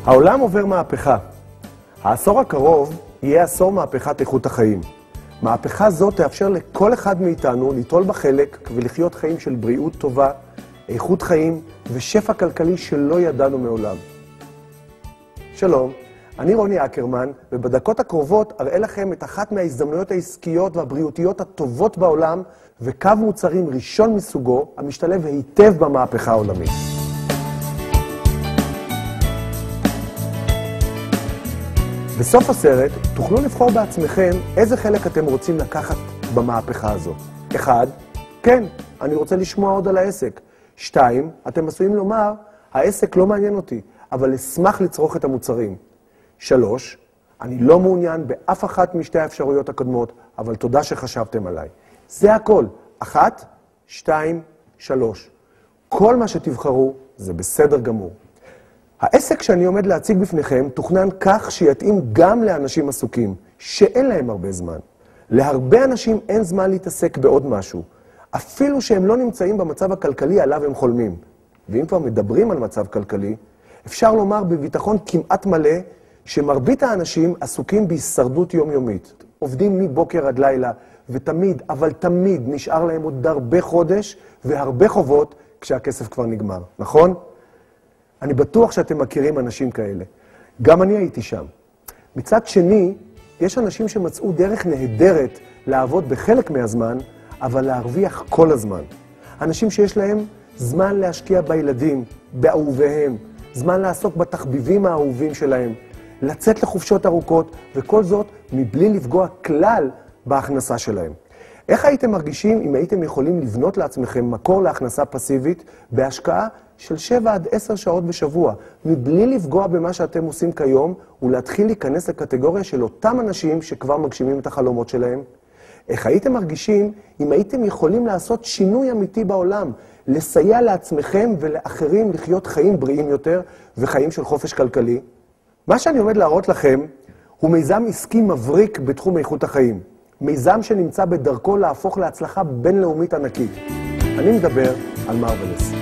העולם עובר מהפכה. העשור הקרוב יהיה עשור מהפכת איכות החיים. מהפכה זו תאפשר לכל אחד מאיתנו ליטול בה חלק ולחיות חיים של בריאות טובה, איכות חיים ושפע כלכלי שלא ידענו מעולם. שלום, אני רוני אקרמן, ובדקות הקרובות אראה לכם את אחת מההזדמנויות העסקיות והבריאותיות הטובות בעולם, וקו מוצרים ראשון מסוגו המשתלב היטב במהפכה העולמית. בסוף הסרט תוכלו לבחור בעצמכם איזה חלק אתם רוצים לקחת במהפכה הזו. 1. כן, אני רוצה לשמוע עוד על העסק. 2. אתם עשויים לומר, העסק לא מעניין אותי, אבל אשמח לצרוך את המוצרים. 3. אני לא מעוניין באף אחת משתי האפשרויות הקודמות, אבל תודה שחשבתם עליי. זה הכל. 1, 2, 3. כל מה שתבחרו זה בסדר גמור. העסק שאני עומד להציג בפניכם תוכנן כך שיתאים גם לאנשים עסוקים, שאין להם הרבה זמן. להרבה אנשים אין זמן להתעסק בעוד משהו, אפילו שהם לא נמצאים במצב הכלכלי עליו הם חולמים. ואם כבר מדברים על מצב כלכלי, אפשר לומר בביטחון כמעט מלא שמרבית האנשים עסוקים בהישרדות יומיומית. עובדים מבוקר עד לילה, ותמיד, אבל תמיד נשאר להם עוד הרבה חודש והרבה חובות כשהכסף כבר נגמר, נכון? אני בטוח שאתם מכירים אנשים כאלה. גם אני הייתי שם. מצד שני, יש אנשים שמצאו דרך נהדרת לעבוד בחלק מהזמן, אבל להרוויח כל הזמן. אנשים שיש להם זמן להשקיע בילדים, באהוביהם, זמן לעסוק בתחביבים האהובים שלהם, לצאת לחופשות ארוכות, וכל זאת מבלי לפגוע כלל בהכנסה שלהם. איך הייתם מרגישים אם הייתם יכולים לבנות לעצמכם מקור להכנסה פסיבית בהשקעה של 7 עד 10 שעות בשבוע, מבלי לפגוע במה שאתם עושים כיום, ולהתחיל להיכנס לקטגוריה של אותם אנשים שכבר מגשימים את החלומות שלהם? איך הייתם מרגישים אם הייתם יכולים לעשות שינוי אמיתי בעולם, לסייע לעצמכם ולאחרים לחיות חיים בריאים יותר וחיים של חופש כלכלי? מה שאני עומד להראות לכם הוא מיזם עסקי מבריק בתחום איכות החיים. מיזם שנמצא בדרכו להפוך להצלחה בינלאומית ענקית. אני מדבר על מרוולס.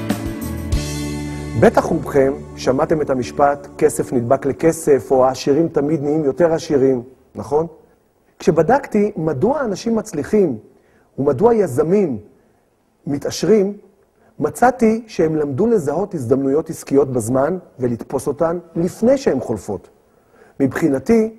בטח רובכם שמעתם את המשפט, כסף נדבק לכסף, או העשירים תמיד נהיים יותר עשירים, נכון? כשבדקתי מדוע אנשים מצליחים ומדוע יזמים מתעשרים, מצאתי שהם למדו לזהות הזדמנויות עסקיות בזמן ולתפוס אותן לפני שהן חולפות. מבחינתי,